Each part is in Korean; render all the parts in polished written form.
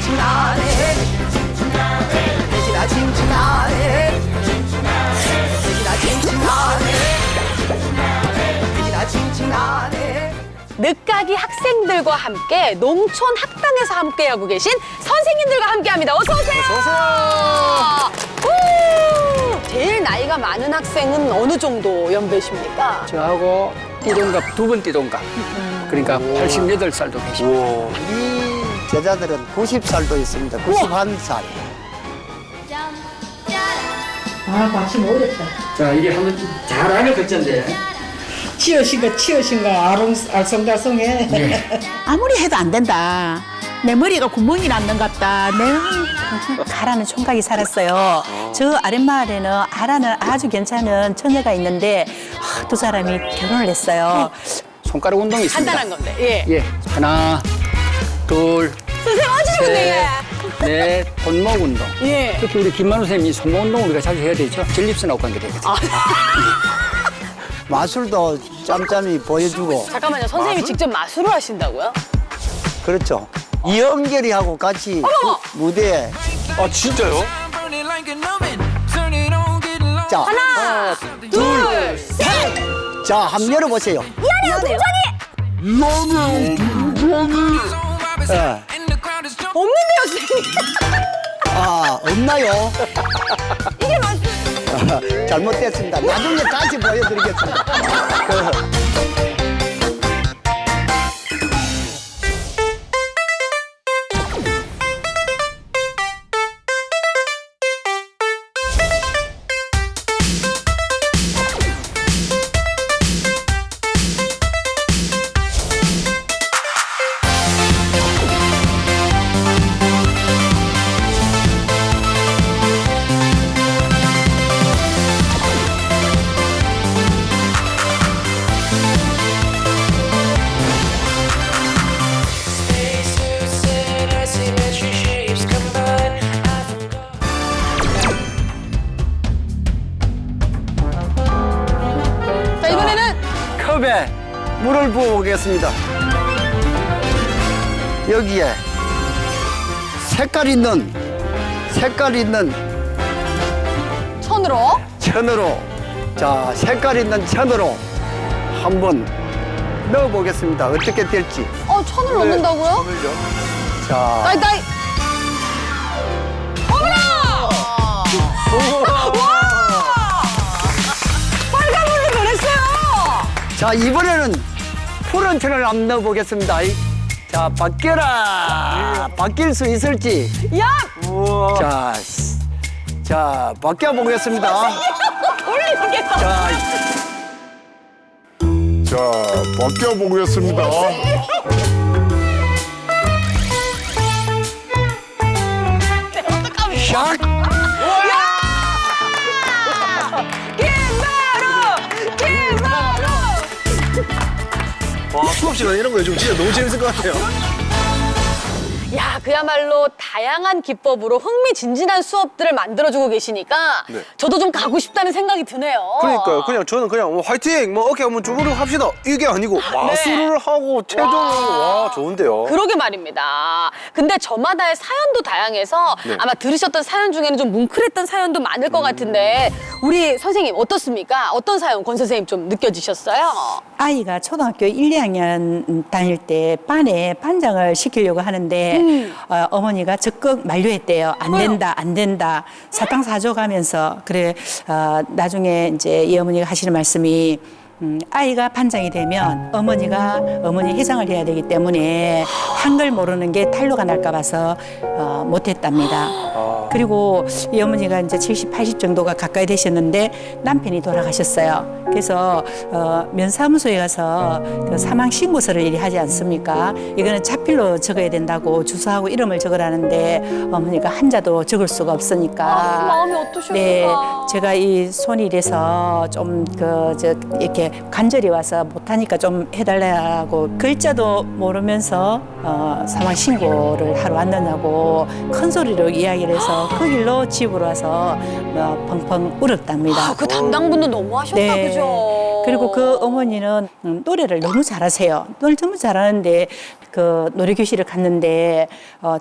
칭칭하네 돼지나 칭칭하네 돼지나 칭칭하네 돼지나 칭칭하네. 늦가기 학생들과 함께 농촌 학당에서 함께하고 계신 선생님들과 함께합니다. 어서 오세요. 어서 오세요. 제일 나이가 많은 학생은 어느 정도 연배십니까? 저하고 띠동갑, 두 번 띠동갑. 그러니까 88살도 계십니다. 우리 제자들은 90살도 있습니다. 91살. 아, 마침 오랬다. 자, 이게 한번 잘하면 그짠데. 치어신가, 알쏭달쏭해. 네. 아무리 해도 안 된다. 내 머리가 구멍이 났는 것 같다. 가라는 총각이 살았어요. 저 아랫마을에는 아라는 아주 괜찮은 처녀가 있는데 두 사람이 결혼을 했어요. 손가락 운동이 있습니다. 간단한 건데. 예. 예. 하나, 둘, 선생님 어지르네. 셋, 넷, 손목 운동. 예. 특히 우리 김만우 선생님이 손목 운동 우리가 자주 해야 되죠. 전립선하고 관계되거든요. 마술도 짬짬이 보여주고. 잠깐만요. 선생님이 직접 마술을 하신다고요? 그렇죠. 이영결이하고 같이 무대에. 아 진짜요? 자, 하나, 둘, 셋. 자, 한번 열어보세요. 예. 없는데요, 선생님. 아, 없나요? 이게 마술. 잘못됐습니다. 나중에 다시 보여드리겠습니다. 자, 이번에는 컵에 물을 부어보겠습니다. 여기에 색깔 있는 천으로. 천으로, 자, 색깔 있는 천으로 한번 넣어보겠습니다. 어떻게 될지. 천을 넣는다고요? 자, 나이. 어머나! 와! 빨간 물로 변했어요. 자, 이번에는 푸른 천을 한번 넣어보겠습니다. 자, 바뀌어라. 바뀔 수 있을지. 야! 자, 바뀌어보겠습니다. 올리겠다. 자, 바뀌어보겠습니다. 샥! 김바로! 와, 수업 시간 이런 거 요즘 진짜 너무 재밌을 것 같아요. 야, 그야말로 다양한 기법으로 흥미진진한 수업들을 만들어주고 계시니까 네. 저도 좀 가고 싶다는 생각이 드네요. 그러니까요. 저는 그냥 화이팅! 오케이, 한번 주부를 합시다. 이게 아니고 마술을 하고 체조를 와, 좋은데요. 그러게 말입니다. 근데 저마다의 사연도 다양해서 네. 아마 들으셨던 사연 중에는 좀 뭉클했던 사연도 많을 것 같은데 우리 선생님 어떻습니까? 어떤 사연 권 선생님 좀 느껴지셨어요? 아이가 초등학교 1, 2학년 다닐 때 반에 반장을 시키려고 하는데 어머니가 적극 만류했대요. 안 된다, 안 된다. 사탕사줘 가면서 그래 나중에 이제 이 어머니가 하시는 말씀이 아이가 반장이 되면 어머니 회장을 해야 되기 때문에 한글 모르는 게 탄로가 날까 봐서 못했답니다. 그리고 이 어머니가 이제 70, 80 정도가 가까이 되셨는데 남편이 돌아가셨어요. 그래서 면사무소에 가서 그 사망 신고서를 이리 하지 않습니까? 이거는 차필로 적어야 된다고 주소하고 이름을 적으라는데 어머니가 한자도 적을 수가 없으니까. 마음이 어떠셨을까? 네, 제가 이 손이 이래서 좀 이렇게 간절히 와서 못하니까 좀 해달라고 글자도 모르면서 사망 신고를 하러 왔느냐고 큰 소리로 이야기를 해서 그 길로 집으로 와서 펑펑 울었답니다. 그 담당분도 너무 하셨다, 네. 그죠? 그리고 그 어머니는 노래를 너무 잘하세요. 노래를 너무 잘하는데 그 노래교실을 갔는데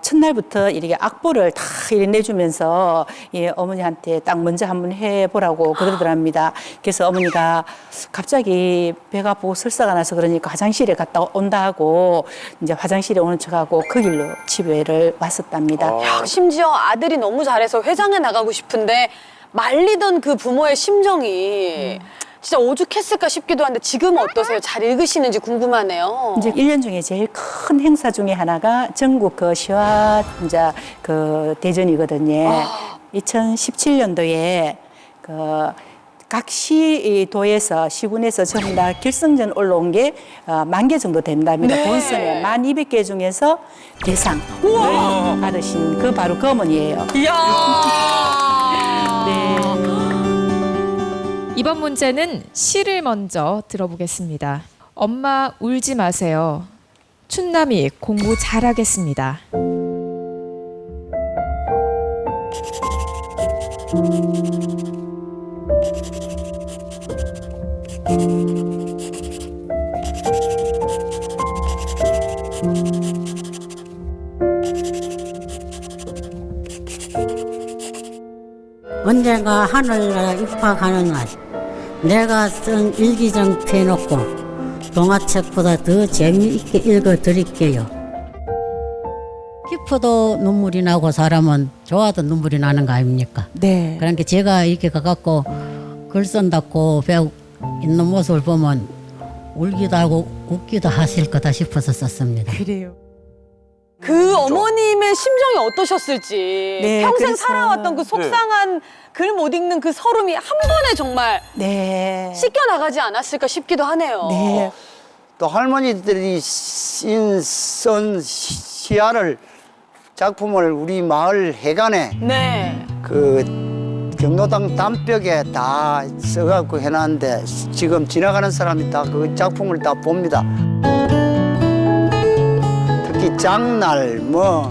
첫날부터 이렇게 악보를 다 이렇게 내주면서 예, 어머니한테 딱 먼저 한번 해보라고 그러더랍니다. 그래서 어머니가 갑자기 배가 아프고 설사가 나서 그러니까 화장실에 갔다 온다 하고 이제 화장실에 오는 척하고 그 길로 집에를 왔었답니다. 야, 심지어 아들이 너무 잘해서 회장에 나가고 싶은데 말리던 그 부모의 심정이 진짜 오죽했을까 싶기도 한데 지금은 어떠세요? 잘 읽으시는지 궁금하네요. 이제 1년 중에 제일 큰 행사 중에 하나가 전국 그 시화 이제 그 대전이거든요. 2017년도에 그 각 시도에서 시군에서 전부 다 결승전 올라온 게 10,000개 정도 된답니다. 네. 본선에 1200개 중에서 대상을 받으신 그 바로 그 어머니예요. 이야. 네. 이번 문제는 시를 먼저 들어보겠습니다. 엄마 울지 마세요. 춘남이 공부 잘하겠습니다. 언젠가 하늘나라 입학하는 날 내가 쓴 일기장 펴놓고 동화책보다 더 재미있게 읽어드릴게요. 기뻐도 눈물이 나고 사람은 좋아도 눈물이 나는 거 아닙니까? 네. 그러니까 제가 이렇게 가갖고 글 쓴다고 배우 있는 모습을 보면 울기도 하고 웃기도 하실 거다 싶어서 썼습니다. 그래요. 그 어머님의 심정이 어떠셨을지 네, 평생 그래서- 살아왔던 그 속상한 글 못 읽는 그 서름이 한 번에 정말 네. 씻겨 나가지 않았을까 싶기도 하네요. 네. 또 할머니들이 쓴 시야를 작품을 우리 마을 해관에 네. 그 경로당 담벽에 다 써갖고 해놨는데 지금 지나가는 사람이 다 그 작품을 다 봅니다. 특히 장날 뭐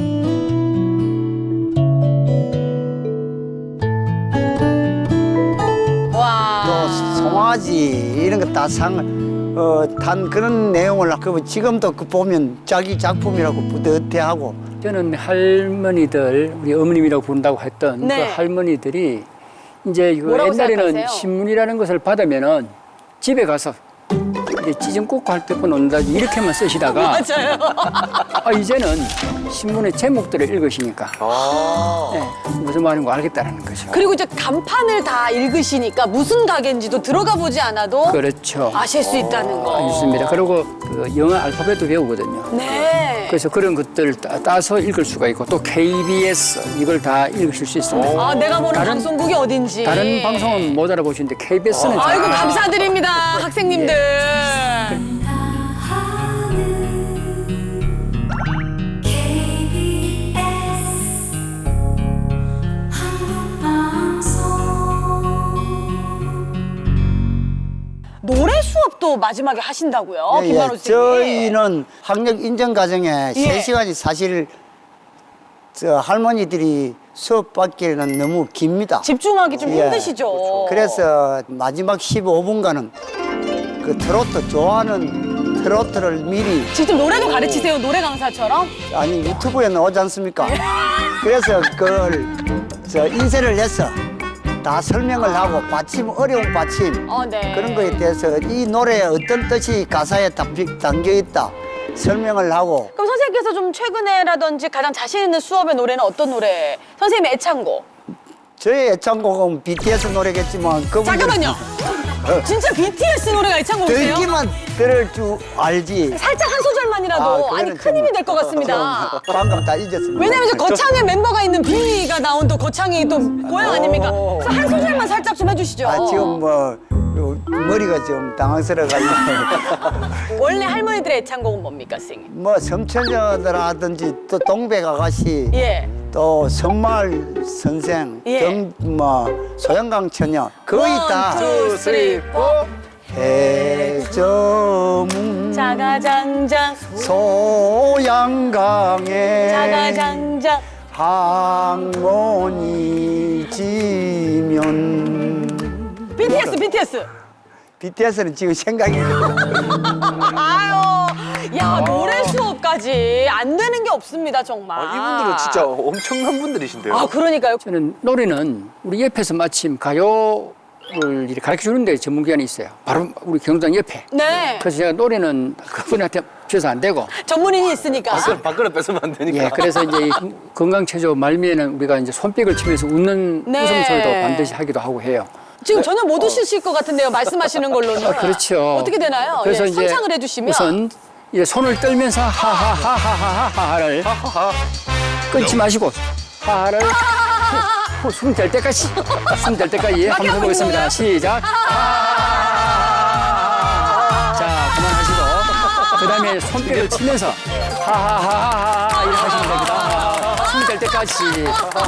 와. 또 송아지 이런 거 다 탄 그런 내용을 그 지금도 그 보면 자기 작품이라고 뿌듯해하고 저는 할머니들, 우리 어머님이라고 부른다고 했던 네. 그 할머니들이 이제 그 뭐라고 옛날에는 생각하세요? 신문이라는 것을 받으면은 집에 가서 이제 찢은 꽂고 할 때 놓는다 이렇게만 쓰시다가 맞아요. 이제는 신문의 제목들을 읽으시니까 네, 무슨 말인 거 알겠다라는 거죠. 그리고 이제 간판을 다 읽으시니까 무슨 가게인지도 들어가 보지 않아도 그렇죠. 아실 수 있다는 거. 있습니다. 그리고 그 영어 알파벳도 배우거든요. 네. 그래서 그런 것들을 따서 읽을 수가 있고 또 KBS 이걸 다 읽으실 수 있습니다. 아, 내가 보는 다른- 방송국이 어딘지. 다른 방송은 못 알아보시는데 KBS는 잘 아이고, 알아요. 감사드립니다, 학생님들. 노래 수업도 마지막에 하신다고요, 예, 김만호 선생님? 저희는 학력 인정 과정에 예. 3시간이 사실 저 할머니들이 수업 받기에는 너무 깁니다. 집중하기 좀 예. 힘드시죠? 그래서 마지막 15분간은 그 트로트 좋아하는 트로트를 미리 직접 노래도 가르치세요, 노래 강사처럼? 아니 유튜브에 나오지 않습니까? 그래서 그걸 인쇄를 해서 다 설명을 하고 받침 어려운 받침 네. 그런 거에 대해서 이 노래에 어떤 뜻이 가사에 담겨 있다 설명을 하고 그럼 선생님께서 좀 최근에라든지 가장 자신 있는 수업의 노래는 어떤 노래? 선생님의 애창곡. 저의 애창곡은 BTS 노래겠지만 그분들 잠깐만요. 진짜 BTS 노래가 애창곡이세요? 듣기만 들을 줄 알지. 살짝 한 소절만이라도 아니 그거는 큰 좀- 힘이 될 것 같습니다. 좀 방금 다 잊었습니다. 왜냐면 이제 거창의 멤버가 있는 B가 나온 또 거창이 또 고향 아닙니까? 그래서 한 소절만 살짝 좀 해주시죠. 지금 뭐 머리가 좀 당황스러워가지고 원래 할머니들의 애창곡은 뭡니까, 선생님? 뭐 성천여들하든지 또 동백 아가씨 예. 또 선마을 선생 예. 등 뭐 소양강 처녀 거의 다 1, 2, 3, 4. 해저문 자가장장, 소양강에 자가장장. 항문이 지면 BTS. BTS는 지금 생각이 아유, 야, 노래 수업까지 안 되는 게 없습니다, 정말. 이분들은 진짜 엄청난 분들이신데요. 아, 그러니까요. 저는 노래는 우리 옆에서 마침 가요를 이렇게 가르쳐 주는 데 전문기관이 있어요. 바로 우리 경장 옆에. 네. 그래서 제가 노래는 그분한테 줘서 안 되고. 전문인이 있으니까. 밖으로 뺏으면 안 되니까. 예, 그래서 이제 이 건강체조 말미에는 우리가 이제 손뼉을 치면서 웃는 네. 웃음소리도 반드시 하기도 하고 해요. 지금 전혀 못 웃으실 것 같은데요, 말씀하시는 걸로는. 그렇죠. 어떻게 되나요? 그래서 예, 이제 상상을 해주시면. 우선 이제 손을 떨면서 하하하하하하를 끊지 마시고 하하를 숨 될 때까지 한번 해보겠습니다. 시작. 자, 그만하시고 그다음에 손뼉을 치면서 하하하하하 이렇게 하시면 됩니다. 숨 될 때까지.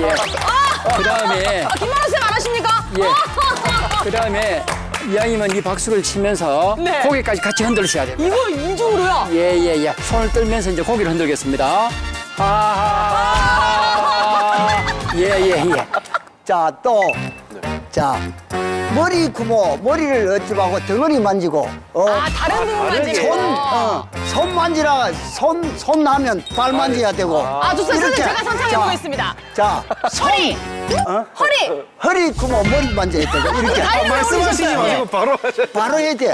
예. 그다음에 김만호 쌤 안 하십니까? 예. 그다음에 이왕이면 이 박수를 치면서 네. 고개까지 같이 흔들으셔야 돼요. 이거 이중으로요? 예. 손을 떨면서 이제 고개를 흔들겠습니다. 예. 자, 또. 자, 머리 구모, 머리를 어찌 하고 덩어리 만지고. 아, 다른 부분 만지고. 손 만지라, 손 나면 발 만져야 되고. 아, 좋습니다. 이렇게. 제가 상상해보겠습니다. 자, 허리! 허리! 허리 구모 머리 만져야 되고. 이렇게. 말씀하시지 마시고 바로 하셔야 바로 해야 돼.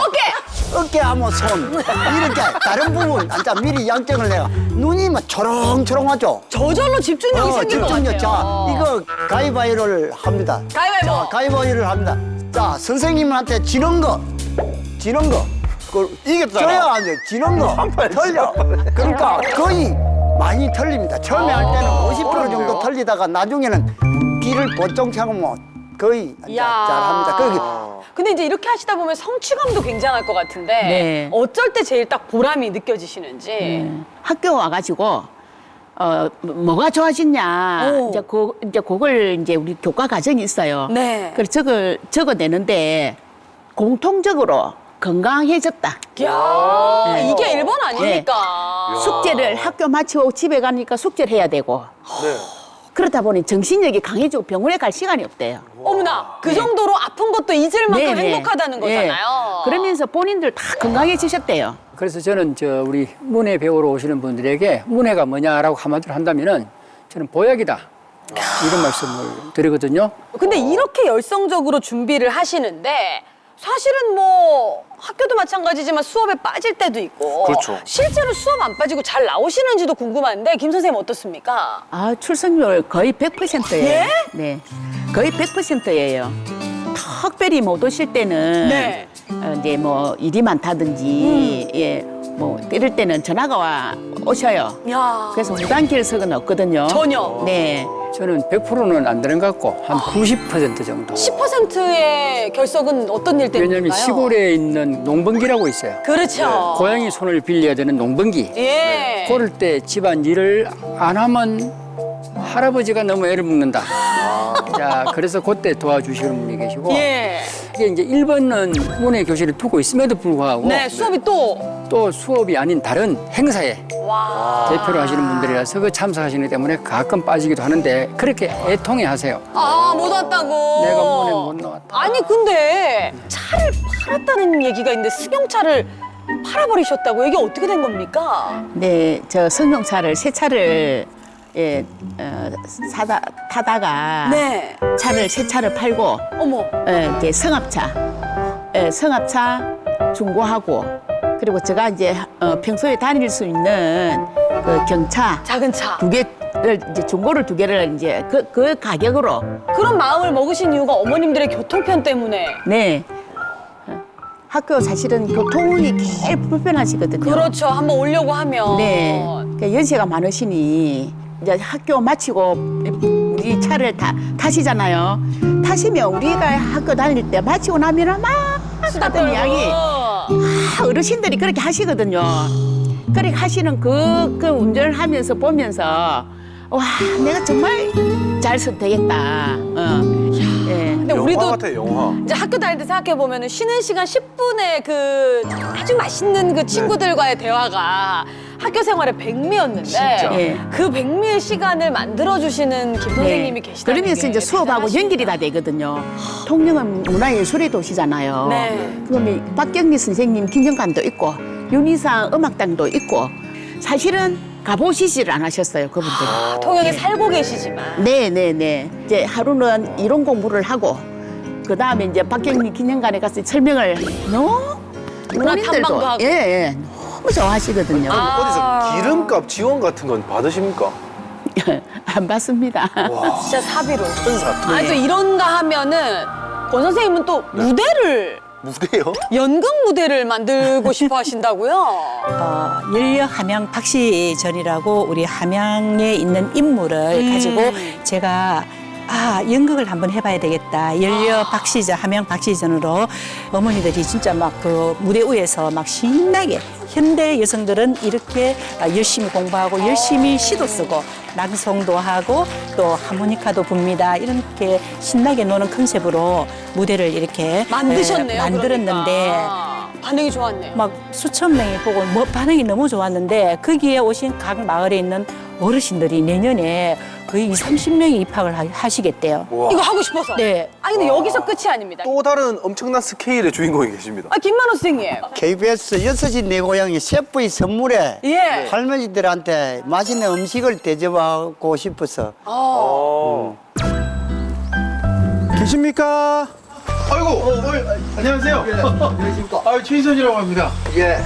어깨 하면 손. 이렇게. 다른 부분. 자, 미리 양정을 내가. 눈이 막 초롱초롱하죠? 저절로 집중력이 생길 것 같아요. 자, 이거 가위바위보를 합니다. 가위바위보. 자, 가위바위보를 합니다. 자, 선생님한테 지는 거. 그걸 이겼잖아. 져야 안 돼. 지는 거. 틀려. 그러니까 거의 많이 틀립니다. 처음에 할 때는 50% 정도 틀리다가 나중에는 귀를 번쩍 차면 거의 이야. 잘합니다. 거기 근데 이제 이렇게 하시다 보면 성취감도 굉장할 것 같은데 네. 어쩔 때 제일 딱 보람이 느껴지시는지. 학교 와가지고 뭐가 좋아졌냐 오. 이제 그걸 이제 우리 교과 과정이 있어요. 네. 그래서 적어내는데 공통적으로 건강해졌다. 이야, 이게 1번 아닙니까? 숙제를 학교 마치고 집에 가니까 숙제를 해야 되고 네. 그러다 보니 정신력이 강해지고 병원에 갈 시간이 없대요. 어머나, 그 정도로 아픈 것도 잊을 만큼 행복하다는 거잖아요. 그러면서 본인들 다 건강해지셨대요. 그래서 저는 우리 문해 배우러 오시는 분들에게 문해가 뭐냐라고 한마디로 한다면은 저는 보약이다. 이런 말씀을 드리거든요. 근데 이렇게 열성적으로 준비를 하시는데 사실은 뭐 학교도 마찬가지지만 수업에 빠질 때도 있고 그렇죠. 실제로 수업 안 빠지고 잘 나오시는지도 궁금한데 김 선생님 어떻습니까? 아, 출석률 거의 100%예요. 예? 네. 거의 100%예요. 특별히 못 오실 때는 네. 이제 뭐 일이 많다든지 예, 뭐 이럴 때는 전화가 와 오셔요. 야, 그래서 무단 결석은 없거든요. 전혀. 네. 저는 100%는 안 되는 것 같고 한 90% 정도. 10%의 결석은 어떤 일 때문일까요? 왜냐하면 시골에 있는 농번기라고 있어요. 그렇죠. 고양이 손을 빌려야 되는 농번기. 예. 그럴 때 집안 일을 안 하면 할아버지가 너무 애를 먹는다. 자, 그래서 그때 도와주시는 분이 계시고. 예. 이게 이제 1번은 문해 교실을 두고 있음에도 불구하고 네, 수업이 또 수업이 아닌 다른 행사에 와. 대표로 하시는 분들이라서 그 참석하시는 때문에 가끔 빠지기도 하는데 그렇게 애통해 하세요. 아, 못 왔다고. 내가 문해 못 나왔다. 아니, 근데 차를 팔았다는 얘기가 있는데 승용차를 팔아버리셨다고. 이게 어떻게 된 겁니까? 네, 저 승용차를 새 차를 예, 타다가 네. 차를 새 차를 팔고 어머. 이제 성합차, 성합차 중고하고 그리고 제가 이제 평소에 다닐 수 있는 그 경차 작은 차. 두 개를 이제 중고를 두 개를 이제 그 가격으로 그런 마음을 먹으신 이유가 어머님들의 교통편 때문에. 네. 학교 사실은 교통이 제일 불편하시거든요. 그렇죠. 한번 오려고 하면. 네. 그러니까 연세가 많으시니 이제 학교 마치고 우리 차를 타시잖아요. 타시면 우리가 학교 다닐 때 마치고 나면 막 수다 하던 떨고. 이야기 어르신들이 그렇게 하시거든요. 그렇게 하시는 그 운전을 하면서 보면서 와 내가 정말 잘 선택했다. 예. 근데 영화 우리도 같아 영화. 이제 학교 다닐 때 생각해 보면은 쉬는 시간 10분의 그 아주 맛있는 그 친구들과의 대화가 학교 생활의 백미였는데 진짜. 예. 그 백미의 시간을 만들어 주시는 김 선생님이 계시다는 그러면서 게 이제 수업하고 대단하십니다. 연결이 다 되거든요. 통영은 문화예술의 도시잖아요. 네. 그러면 박경리 선생님 기념관도 있고 윤희상 음악당도 있고 사실은 가보시지를 않으셨어요 그분들이. 통영에 살고 계시지만. 네네네. 이제 하루는 이론 공부를 하고 그 다음에 이제 박경리 기념관에 가서 설명을 너무 문화 탐방도 하고. 예, 예. 너무 좋아하시거든요. 어디서 기름값 지원 같은 건 받으십니까? 안 받습니다. 진짜 사비로. 천사. 아니 또 이런가 하면은 권 선생님은 또 무대를 무대요? 연극 무대를 만들고 싶어 하신다고요? 연려 함양 박시전이라고 우리 함양에 있는 인물을 가지고 제가 연극을 한번 해봐야 되겠다. 연려 박시전, 함양 박시전으로 어머니들이 진짜 막 그 무대 위에서 막 신나게 현대 여성들은 이렇게 열심히 공부하고 열심히 시도 쓰고 낭송도 하고 또 하모니카도 붑니다. 이렇게 신나게 노는 컨셉으로 무대를 이렇게 만드셨네요. 만들었는데 그러니까. 반응이 좋았네요. 막 수천 명이 보고 반응이 너무 좋았는데 거기에 오신 각 마을에 있는 어르신들이 내년에 거의 30명이 입학을 하시겠대요. 와. 이거 하고 싶어서. 네. 아니 근데 여기서 끝이 아닙니다. 또 다른 엄청난 스케일의 주인공이 계십니다. 김만호 선생님. KBS 6시 내 고향이 셰프의 선물에 예. 할머니들한테 맛있는 음식을 대접하고 싶어서 계십니까? 아이고, 안녕하세요. 안녕하십니까? 최인선이라고 합니다. 예,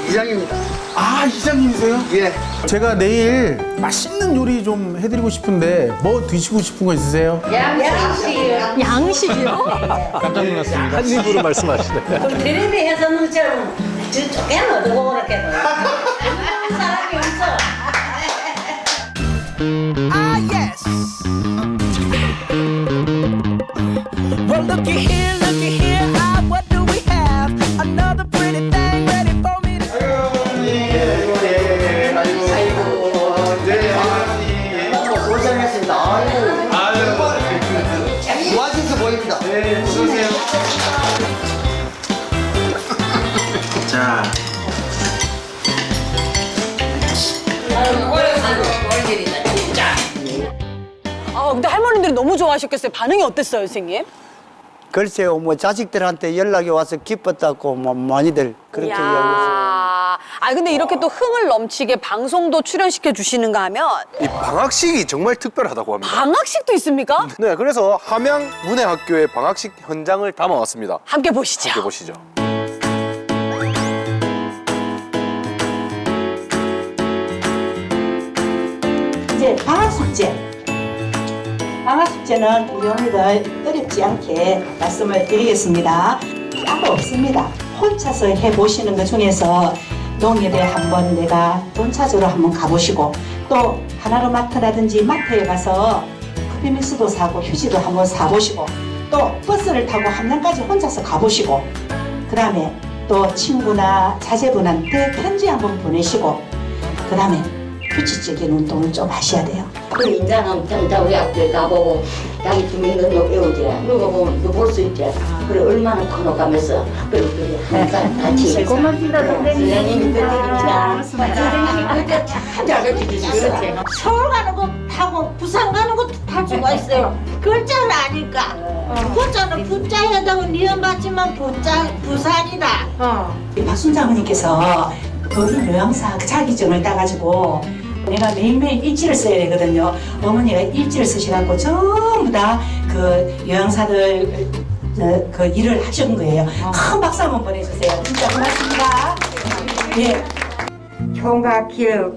이장입니다. 아, 이장님이세요? 예. 제가 내일 맛있는 요리 좀 해드리고 싶은데 뭐 드시고 싶은 거 있으세요? 양식이요? 깜짝 놀랐습니다. 한 입으로 말씀하시네. 텔레비에서 너처럼 쪼개는 어두고 그렇게 사람이 없어. Well, looky here, what do we have? Another pretty thing ready for me to... 고생했습니다. 맛있어 보입니다. 자, 근데 할머니들이 너무 좋아하셨겠어요. 반응이 어땠어요, 선생님? 글쎄요, 뭐 자식들한테 연락이 와서 기뻤다고 뭐 많이들 그렇게 이야기했어요. 근데 이렇게 또 흥을 넘치게 방송도 출연시켜 주시는가 하면 이 방학식이 정말 특별하다고 합니다. 방학식도 있습니까? 네, 그래서 함양 문해학교의 방학식 현장을 담아왔습니다. 함께 보시죠. 함께 보시죠. 이제 방학숙제. 방학숙제는 우리 어머니들 어렵지 않게 말씀을 드리겠습니다. 따로 없습니다. 혼자서 해보시는 것 중에서 농협에 한번 내가 돈차주로 한번 가보시고 또 하나로마트라든지 마트에 가서 커피믹스도 사고 휴지도 한번 사보시고 또 버스를 타고 함양까지 혼자서 가보시고 그 다음에 또 친구나 자제분한테 편지 한번 보내시고 그 다음에 규칙적인 운동을 좀 하셔야 돼요. 그 인자는 진짜 우리 학교에 가보고 자기 주민들 외우지. 그러고 보면 이거 볼 수 있지. 그래 얼마나 커가면서 학교들이 항상 같이. 고맙습니다 선생님이 그때입니다. 선생님이 그때 참 잘해주시죠. 서울 가는 거 타고 부산 가는 거 탈 수가 있어요. 글자는 아니까. 글자는 부자에다가 니은 받지만 부산이다. 박순자 어머니께서 어린 요양사 자격증을 따가지고 내가 매일매일 일지를 써야 되거든요. 어머니가 일지를 쓰셔갖고 전부 다 그 요양사들 그 일을 하신 거예요. 큰 박수 한번 보내주세요. 진짜 고맙습니다. 예. 총각 기업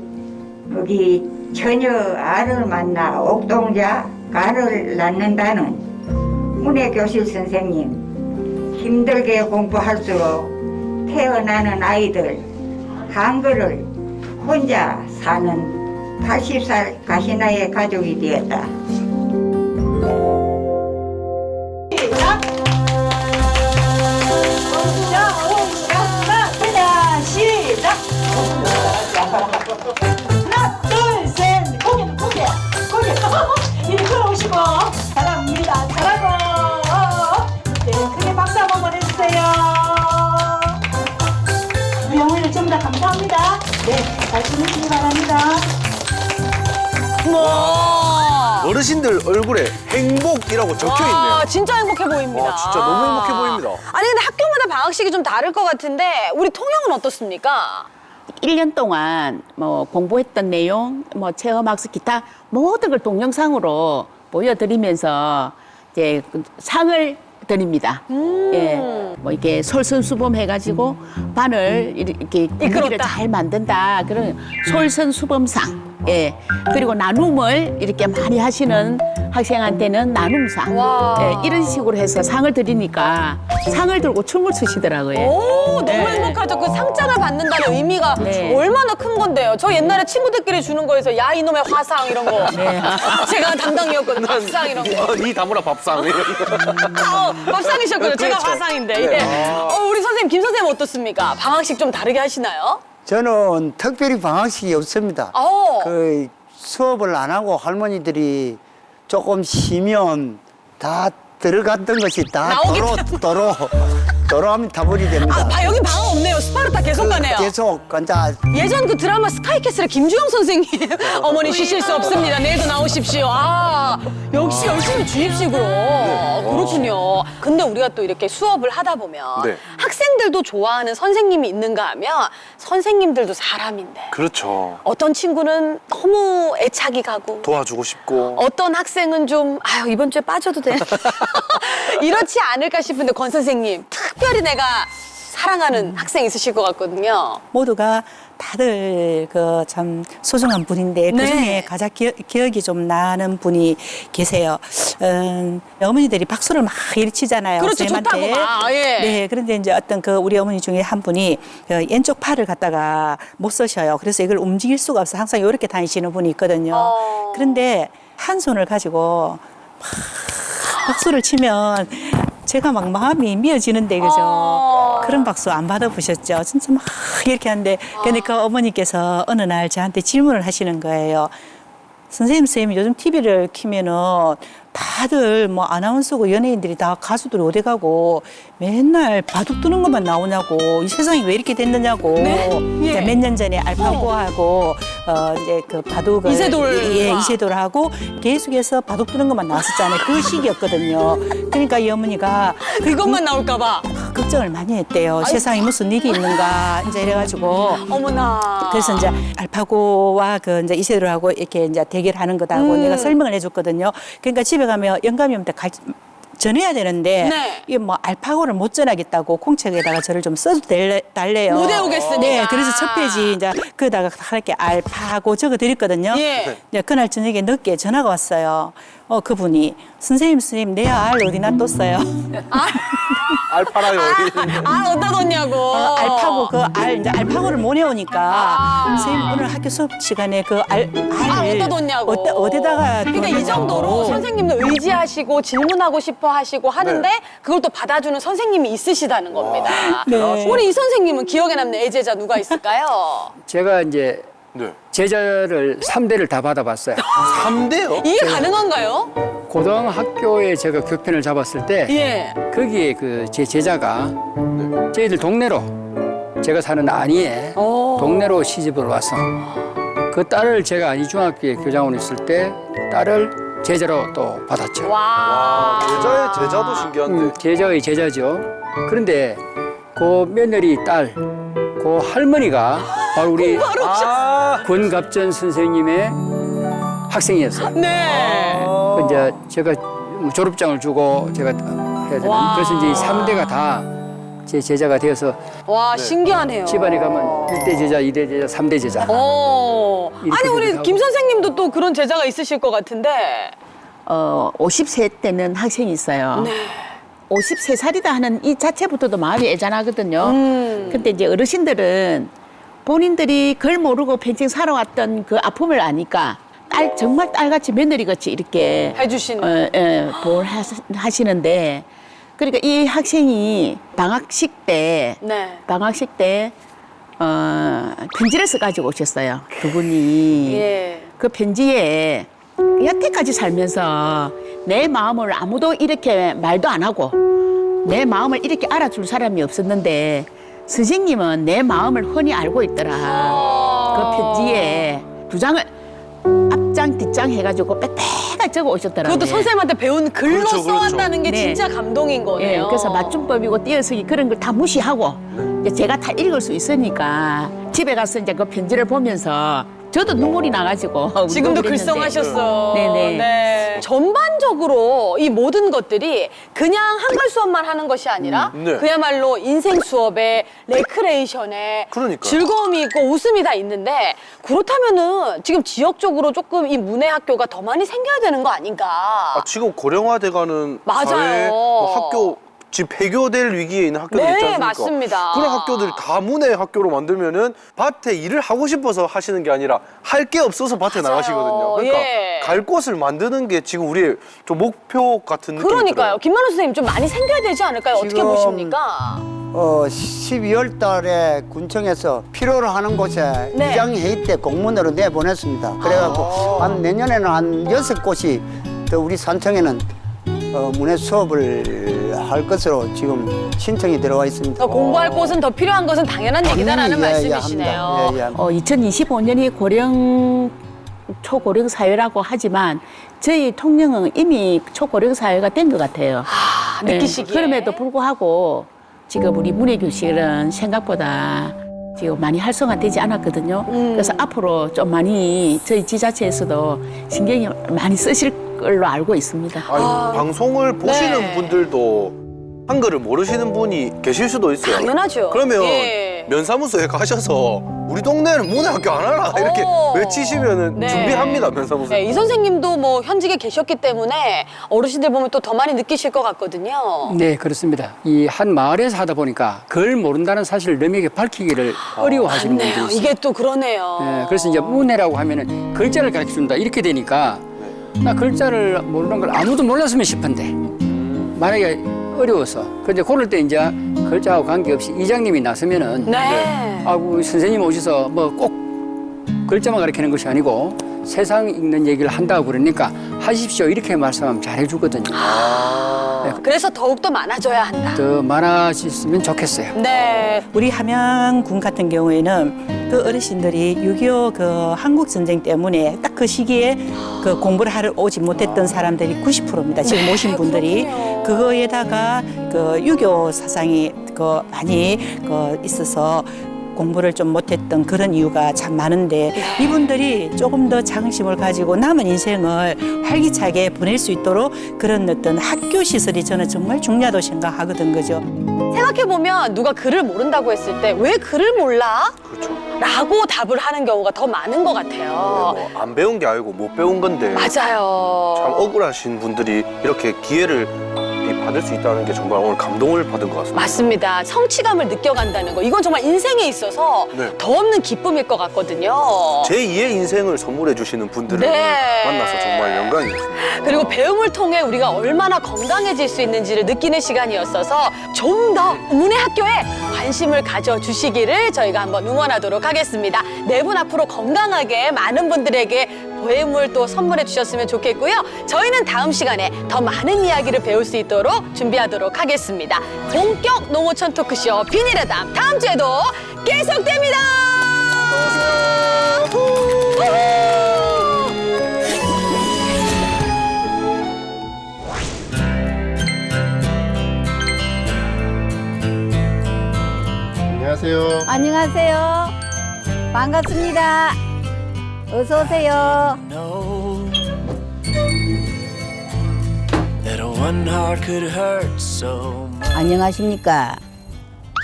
거기 처녀 알을 만나 옥동자 가를 낳는다는 문해교실 선생님 힘들게 공부할수록 태어나는 아이들 한글을 혼자 사는 80살 가시나이의 가족이 되었다. 시작! 하나, 둘, 셋! 고개! 이리 걸어오시고 잘합니다. 잘하고 네, 크게 박수 한번 보내주세요. 우리 어머니를 전부 다 감사합니다. 네, 잘 지내시기 바랍니다. 와. 어르신들 얼굴에 행복이라고 적혀 있네요. 와, 진짜 행복해 보입니다. 와, 진짜 너무 행복해 보입니다. 아니 근데 학교마다 방학식이 좀 다를 것 같은데 우리 통영은 어떻습니까? 1년 동안 뭐 공부했던 내용, 뭐 체험학습 기타 모든 걸 동영상으로 보여드리면서 이제 그 상을 드립니다. 예, 뭐 이렇게 솔선수범 해가지고 반을 이렇게 분위기를 잘 만든다. 그런 솔선수범상. 예, 그리고 나눔을 이렇게 많이 하시는 학생한테는 나눔상. 예, 이런 식으로 해서 상을 드리니까 상을 들고 춤을 추시더라고요. 오, 너무 네. 행복하죠. 그 상장을 받는다는 의미가 네. 얼마나 큰 건데요. 저 옛날에 친구들끼리 주는 거에서 야 이놈의 화상 이런 거. 네. 제가 담당이었거든요. 밥상 이런 거. 니 다무라 밥상. 밥상이셨거든요. 제가 그렇죠. 화상인데. 네. 예. 우리 선생님, 김 선생님 어떻습니까? 방학식 좀 다르게 하시나요? 저는 특별히 방학식이 없습니다. 그 수업을 안 하고 할머니들이 조금 쉬면 다 들어갔던 것이 다 도로하면 다버리 됩니다. 여기 방학 없네요. 스파르타 계속 가네요. 계속 이제 예전 그 드라마 스카이캐슬의 김주영 선생님 어머니 쉬실 수 없습니다. 내일도 나오십시오. 역시 열심히 주입식으로. 그렇군요. 근데 우리가 또 이렇게 수업을 하다 보면 네. 학생들도 좋아하는 선생님이 있는가 하면 선생님들도 사람인데 그렇죠. 어떤 친구는 너무 애착이 가고 도와주고 싶고. 어떤 학생은 좀 이번 주에 빠져도 돼 이렇지 않을까 싶은데 권 선생님 특별히 내가 사랑하는 학생 있으실 것 같거든요. 모두가 다들 그 참 소중한 분인데 네. 그중에 가장 기억이 좀 나는 분이 계세요. 어머니들이 박수를 막 이리 치잖아요. 그렇죠. 선생님한테. 좋다고 막, 예. 네, 그런데 이제 어떤 그 우리 어머니 중에 한 분이 그 왼쪽 팔을 갖다가 못 쓰셔요. 그래서 이걸 움직일 수가 없어 항상 이렇게 다니시는 분이 있거든요. 그런데 한 손을 가지고 막 박수를 치면 제가 막 마음이 미어지는데 그죠? 그런 박수 안 받아보셨죠? 진짜 막 이렇게 하는데 근데 그 어머니께서 어느 날 저한테 질문을 하시는 거예요. 선생님 요즘 TV를 키면은 다들 뭐 아나운서고 연예인들이 다 가수들이 어디 가고 맨날 바둑 두는 것만 나오냐고 이 세상이 왜 이렇게 됐느냐고 이제 몇 년 전에 알파고하고 이제 그 바둑을 이세돌하고 계속해서 바둑 두는 것만 나왔었잖아요. 그 시기였거든요. 그러니까 이 어머니가 그것만 나올까봐 걱정을 많이 했대요. 세상에 무슨 일이 있는가 이제 이래가지고 어머나. 그래서 이제 알파고와 그 이제 이세돌하고 이렇게 이제 대결하는 거다고 내가 설명을 해줬거든요. 그러니까 집에 가면 영감이한테 전해야 되는데 네. 이게 뭐 알파고를 못 전하겠다고 공책에다가 저를 좀 써도 달래요. 못 외우겠으니까. 네, 그래서 첫 페이지 이제 거기다가 이렇게 알파고 적어 드렸거든요. 예. 이제 그날 저녁에 늦게 전화가 왔어요. 그분이 선생님 내 알 어디 놔뒀어요? 알파라요. 어디다 뒀냐고. 알파고 이제 알파고를 못 외우니까 선생님 오늘 학교 수업 시간에 그 알을 어디다 뒀냐고. 어디다가 그러니까 이 뒀냐고. 정도로 선생님도 의지하시고 질문하고 싶어 하시고 하는데 그걸 또 받아주는 선생님이 있으시다는 겁니다. 네. 우리 이 선생님은 기억에 남는 애제자 누가 있을까요? 제가 이제 네. 제자를 3대를 다 받아봤어요. 3대요? 이게 가능한가요? 고등학교에 제가 교편을 잡았을 때 예. 거기에 그 제 제자가 저희들 동네로 제가 사는 안이에 동네로 시집을 와서 그 딸을 제가 안이 중학교에 교장으로 있을 때 딸을 제자로 또 받았죠. 와. 제자의 제자도 신기한데. 제자의 제자죠. 그런데 그 며느리 딸, 그 할머니가 바로 우리 권갑전 선생님의 학생이었어요. 네. 그 이제 제가 졸업장을 주고 제가 해야 되는. 그래서 이제 3대가 다 제 제자가 되어서 와, 신기하네요. 집안에 가면 1대 제자, 2대 제자, 3대 제자. 아니, 우리 김 선생님도 또 그런 제자가 있으실 것 같은데. 50세 때는 학생이 있어요. 네. 53살이다 하는 이 자체부터도 마음이 애잔하거든요. 근데 이제 어르신들은 본인들이 글 모르고 평생 살아왔던 그 아픔을 아니까 정말 딸같이 며느리같이 이렇게 해주시는. 하시는데 그러니까 이 학생이 방학식 때 편지를 써가지고 오셨어요. 그분이 예. 그 편지에 여태까지 살면서 내 마음을 아무도 이렇게 말도 안 하고 내 마음을 이렇게 알아줄 사람이 없었는데 선생님은 내 마음을 훤히 알고 있더라. 그 편지에 2장을 앞장 뒷장 해가지고 다 적어 오셨더라고요. 그것도 선생님한테 배운 글로 그렇죠, 그렇죠. 써왔다는 게 네. 진짜 감동인 거네요. 예, 그래서 맞춤법이고 띄어쓰기 그런 걸 다 무시하고 이제 제가 다 읽을 수 있으니까 집에 가서 이제 그 편지를 보면서 저도 눈물이 나가지고 지금도 운동을 했는데. 글썽하셨어. 네네. 네. 전반적으로 이 모든 것들이 그냥 한글 수업만 하는 것이 아니라 네. 그야말로 인생 수업에 레크레이션에 그러니까요. 즐거움이 있고 웃음이 다 있는데 그렇다면은 지금 지역적으로 조금 이 문해 학교가 더 많이 생겨야 되는 거 아닌가? 지금 고령화돼가는 맞아요. 사회, 뭐 학교 지금 폐교될 위기에 있는 학교들 네, 있지 않습니까? 맞습니다. 그런 학교들 다 문해 학교로 만들면은 밭에 일을 하고 싶어서 하시는 게 아니라 할 게 없어서 밭에 맞아요. 나가시거든요. 그러니까 예. 갈 곳을 만드는 게 지금 우리의 좀 목표 같은 느낌이 그러니까요. 들어요. 김만우 선생님 좀 많이 생겨야 되지 않을까요? 어떻게 지금 보십니까? 12월 달에 군청에서 필요로 하는 곳에 네. 이장 회의 때 공문으로 내보냈습니다. 그래갖고 한 내년에는 한 6곳이 더 우리 산청에는 문해 수업을 할 것으로 지금 신청이 들어와 있습니다. 더 공부할 곳은 더 필요한 것은 당연한 얘기다라는 말씀이시네요. 합니다. 2025년이 고령 초고령 사회라고 하지만 저희 통영은 이미 초고령 사회가 된 것 같아요. 느끼시기에. 그럼에도 불구하고 지금 우리 문해교실은 생각보다 지금 많이 활성화되지 않았거든요. 그래서 앞으로 좀 많이 저희 지자체에서도 신경이 많이 쓰실 걸로 알고 있습니다. 아니, 방송을 보시는 네. 분들도 한글을 모르시는 분이 계실 수도 있어요. 당연하죠. 그러면 예. 면사무소에 가셔서 우리 동네는 문해학교 안 하나 이렇게 외치시면은 네. 준비합니다, 면사무소. 네, 이 선생님도 뭐 현직에 계셨기 때문에 어르신들 보면 또 더 많이 느끼실 것 같거든요. 네, 그렇습니다. 이 한 마을에서 하다 보니까 글 모른다는 사실을 남에게 밝히기를 어려워하시는 분들이 맞네요. 있어요. 이게 또 그러네요. 네, 그래서 이제 문해라고 하면은 글자를 가르쳐 준다 이렇게 되니까 나 글자를 모르는 걸 아무도 몰랐으면 싶은데 만약에 어려워서 근데 그럴 때 이제 글자하고 관계없이 이장님이 나서면은 네. 아구 선생님 오셔서 뭐 꼭 글자만 가르치는 것이 아니고 세상 읽는 얘기를 한다고 그러니까 하십시오 이렇게 말씀하면 잘해주거든요. 그래서 더욱더 많아져야 한다. 더 많아졌으면 좋겠어요. 네. 우리 함양군 같은 경우에는 그 어르신들이 6.25 그 한국 전쟁 때문에 딱 그 시기에 그 공부를 하러 오지 못했던 사람들이 90%입니다. 지금 네, 오신 분들이 그렇군요. 그거에다가 그 유교 사상이 그 많이 그 있어서 공부를 좀 못했던 그런 이유가 참 많은데 이분들이 조금 더 자긍심을 가지고 남은 인생을 활기차게 보낼 수 있도록 그런 어떤 학교 시설이 저는 정말 중요하다고 생각하거든 그죠. 생각해보면 누가 글을 모른다고 했을 때 왜 글을 몰라? 그렇죠. 라고 답을 하는 경우가 더 많은 것 같아요. 뭐 안 배운 게 아니고 못 배운 건데 맞아요. 참 억울하신 분들이 이렇게 기회를 받을 수 있다는 게 정말 오늘 감동을 받은 것 같습니다. 맞습니다. 성취감을 느껴간다는 거. 이건 정말 인생에 있어서 네. 더 없는 기쁨일 것 같거든요. 제2의 인생을 선물해 주시는 분들을 네. 만나서 정말 영광이었습니다. 그리고 배움을 통해 우리가 얼마나 건강해질 수 있는지를 느끼는 시간이었어서 좀 더 문해 학교에 관심을 가져주시기를 저희가 한번 응원하도록 하겠습니다. 네 분 앞으로 건강하게 많은 분들에게 배움을 또 선물해 주셨으면 좋겠고요. 저희는 다음 시간에 더 많은 이야기를 배울 수 있도록 준비하도록 하겠습니다. 본격 농어촌 토크쇼 비닐의 담 다음 주에도 계속됩니다. 안녕하세요. 안녕하세요. 반갑습니다. 어서 오세요. know that one heart could hurt so much. 안녕하십니까.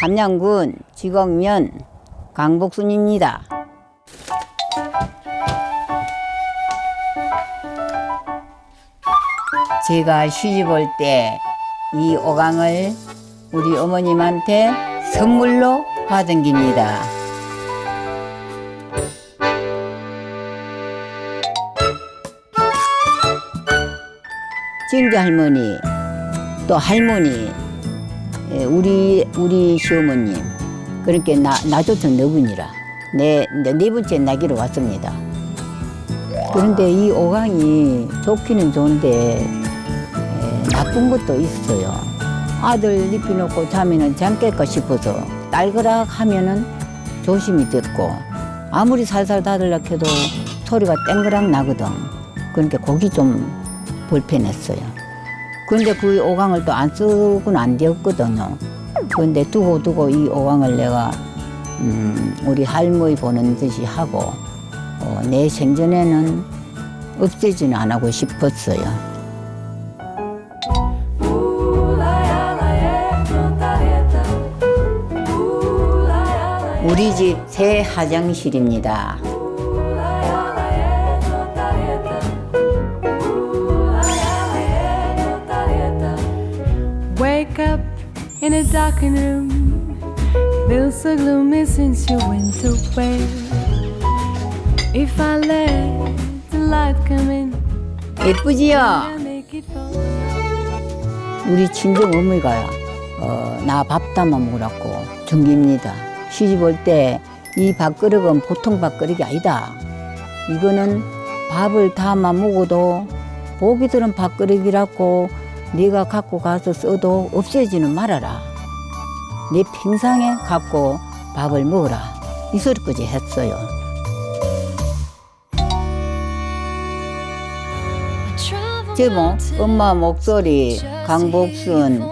함양군 지곡면 강복순입니다. 제가 시집 올 때 이 오강을 우리 어머님한테 선물로 받은 겁니다. 증조 할머니, 또 할머니, 우리 시어머님, 그렇게 나조천 너분이라 네 번째 나기로 왔습니다. 그런데 이 오강이 좋기는 좋은데 나쁜 것도 있어요. 아들 입혀놓고 자면은 잠깰까 싶어서 딸그락 하면은 조심히 듣고 아무리 살살 닫으려 해도 소리가 땡그락 나거든. 그러니까 거기 좀 불편했어요. 근데 그 오강을 또 안 쓰고는 안 되었거든요. 근데 두고 이 오강을 내가 우리 할머니 보는 듯이 하고 내 생전에는 없애지는 안 하고 싶었어요. 우리 집 새 화장실입니다. Wake up in a darkened room. Feels so gloomy since you went away. If I let the light come in, 예쁘지요? I make it fall. 우리 친정 어머니가 나 밥 담아 먹으라고 중깁니다. 시집 올 때 이 밥그릇은 보통 밥그릇이 아니다. 이거는 밥을 담아 먹어도 보기 드는 밥그릇이라고 네가 갖고 가서 써도 없애지는 말아라. 내 평상에 갖고 밥을 먹어라. 이 소리까지 했어요. 제목 엄마 목소리 강복순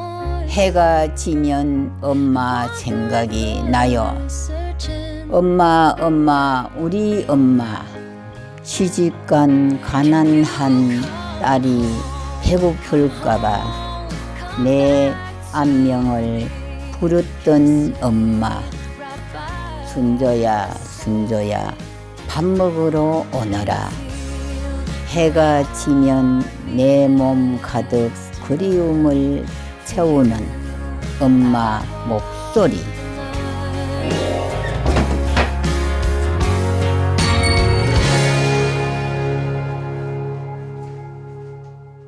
해가 지면 엄마 생각이 나요. 엄마 우리 엄마 시집간 가난한 딸이 배고플까봐 내 안명을 부르던 엄마. 순조야 밥 먹으러 오너라. 해가 지면 내 몸 가득 그리움을 채우는 엄마 목소리.